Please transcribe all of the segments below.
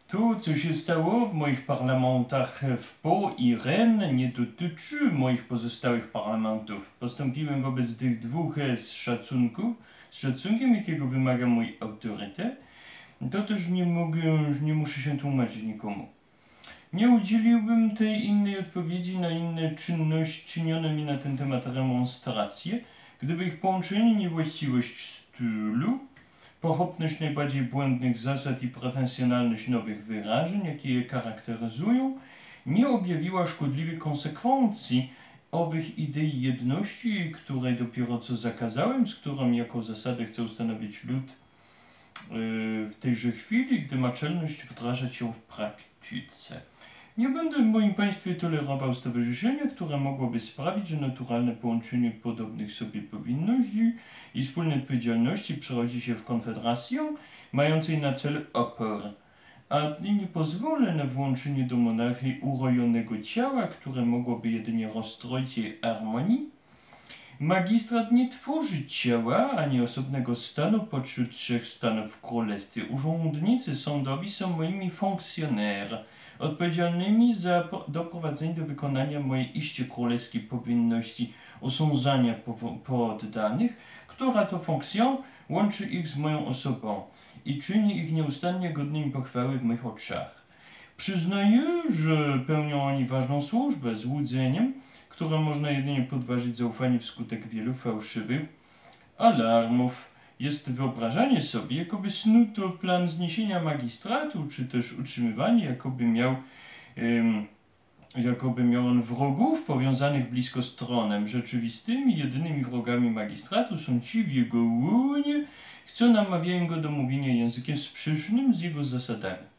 To, co się stało w moich parlamentach w Po i Rennes, nie dotyczy moich pozostałych parlamentów. Postąpiłem wobec tych dwóch z szacunkiem, jakiego wymaga mój autorytet. To też nie muszę się tłumaczyć nikomu. Nie udzieliłbym tej innej odpowiedzi na inne czynności czynione mi na ten temat remonstracje, gdyby ich połączenie niewłaściwość stylu, pochopność najbardziej błędnych zasad i pretensjonalność nowych wyrażeń, jakie je charakteryzują, nie objawiła szkodliwych konsekwencji owych idei jedności, której dopiero co zakazałem, z którą jako zasadę chcę ustanowić lud w tejże chwili, gdy ma czelność wdrażać ją w praktyce. Nie będę w moim państwie tolerował stowarzyszenia, które mogłoby sprawić, że naturalne połączenie podobnych sobie powinności i wspólnej odpowiedzialności przerodzi się w konfederację mającej na celu opór. A nie pozwolę na włączenie do monarchii urojonego ciała, które mogłoby jedynie rozstroić jej harmonii. Magistrat nie tworzy ciała, ani osobnego stanu pośród trzech stanów w królestwie. Urzędnicy sądowi są moimi funkcjonariami, odpowiedzialnymi za doprowadzenie do wykonania mojej iście królewskiej powinności osądzania poddanych, która to funkcja łączy ich z moją osobą i czyni ich nieustannie godnymi pochwały w moich oczach. Przyznaję, że pełnią oni ważną służbę złudzeniem, którą można jedynie podważyć zaufanie wskutek wielu fałszywych alarmów. Jest wyobrażanie sobie, jakoby snuto plan zniesienia magistratu, czy też utrzymywanie, jakoby miał on wrogów powiązanych blisko z tronem. Rzeczywistymi, jedynymi wrogami magistratu są ci w jego łonie, co namawiają go do mówienia językiem sprzecznym z jego zasadami.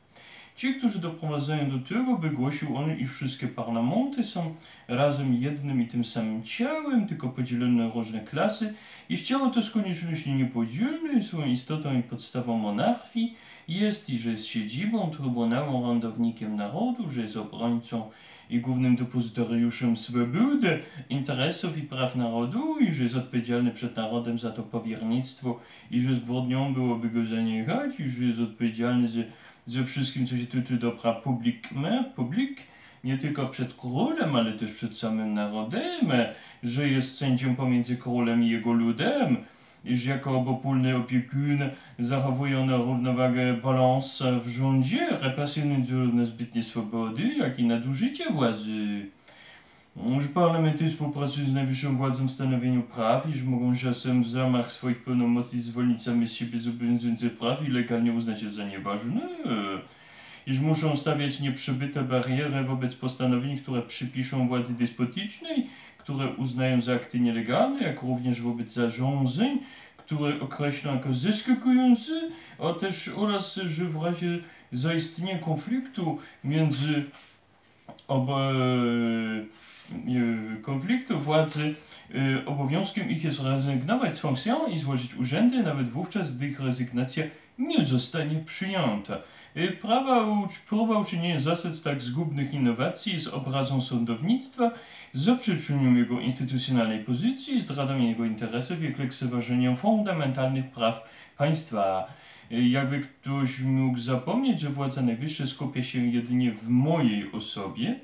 Ci, którzy doprowadzają do tego, by głosił on, iż wszystkie parlamenty są razem jednym i tym samym ciałem, tylko podzielone na różne klasy, iż ciało to z konieczności niepodzielne, swoją istotą i podstawą monarchii jest i że jest siedzibą, trybunałem, orędownikiem narodu, że jest obrońcą i głównym depozytariuszem swobody, interesów i praw narodu i że jest odpowiedzialny przed narodem za to powiernictwo i że zbrodnią byłoby go zaniechać i że jest odpowiedzialny ze wszystkim, co się tyczy dobra publik, nie tylko przed królem, ale też przed samym narodem, że jest sędzią pomiędzy królem i jego ludem, iż jako obopólny opiekun zachowuje on równowagę balans w rządzie, represjonując zarówno zbytnie swobody, jak i nadużycie władzy. Że parlamenty współpracują z najwyższą władzą w stanowieniu praw, iż mogą czasem w zamach swoich pełnomocnic zwolnić same z siebie zobowiązujące praw i legalnie uznać je za nieważne. Iż muszą stawiać nieprzebyte bariery wobec postanowień, które przypiszą władzy despotycznej, które uznają za akty nielegalne, jak również wobec zarządzeń, które określą jako zaskakujące, oraz że w razie zaistnienia konfliktu między konfliktu władzy obowiązkiem ich jest rezygnować z funkcji i złożyć urzędy, nawet wówczas, gdy ich rezygnacja nie zostanie przyjęta. Próba uczynienia zasad tak zgubnych innowacji jest obrazą sądownictwa, zaprzeczeniem jego instytucjonalnej pozycji, zdradą jego interesów i lekceważeniem fundamentalnych praw państwa. Jakby ktoś mógł zapomnieć, że władza najwyższa skupia się jedynie w mojej osobie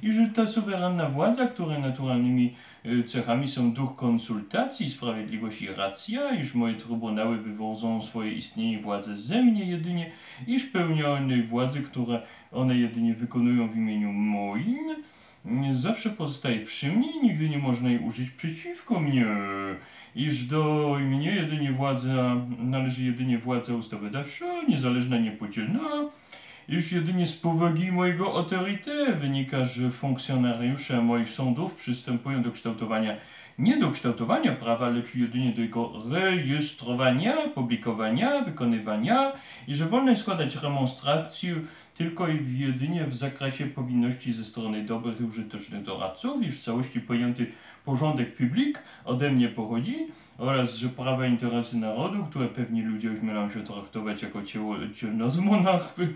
i że ta suwerenna władza, której naturalnymi cechami są duch konsultacji, sprawiedliwość i racja, iż moje trybunały wywodzą swoje istnienie i władzę ze mnie jedynie, iż pełnią władzy, które one jedynie wykonują w imieniu moim, zawsze pozostaje przy mnie i nigdy nie można jej użyć przeciwko mnie, iż do mnie należy jedynie władza ustawodawcza, niezależna, niepodzielna, iż jedynie z powagi mojego autorytetu wynika, że funkcjonariusze moich sądów przystępują do kształtowania, nie do kształtowania prawa, lecz jedynie do jego rejestrowania, publikowania, wykonywania i że wolno jest składać remonstrację tylko i jedynie w zakresie powinności ze strony dobrych i użytecznych doradców, iż w całości pojęty porządek publik ode mnie pochodzi oraz, że prawa i interesy narodu, które pewni ludzie ośmielają się traktować jako cielno z monarchy,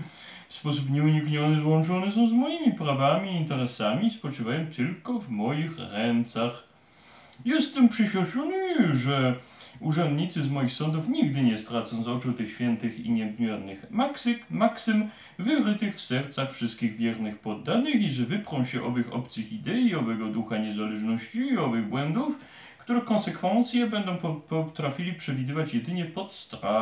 w sposób nieunikniony złączone są z moimi prawami i interesami, spoczywają tylko w moich rękach. Jestem przeświadczony, że Urzędnicy z moich sądów nigdy nie stracą z oczu tych świętych i niebmiernych maksym wyrytych w sercach wszystkich wiernych poddanych i że wyprą się owych obcych idei, owego ducha niezależności i owych błędów, których konsekwencje będą potrafili przewidywać jedynie pod strach.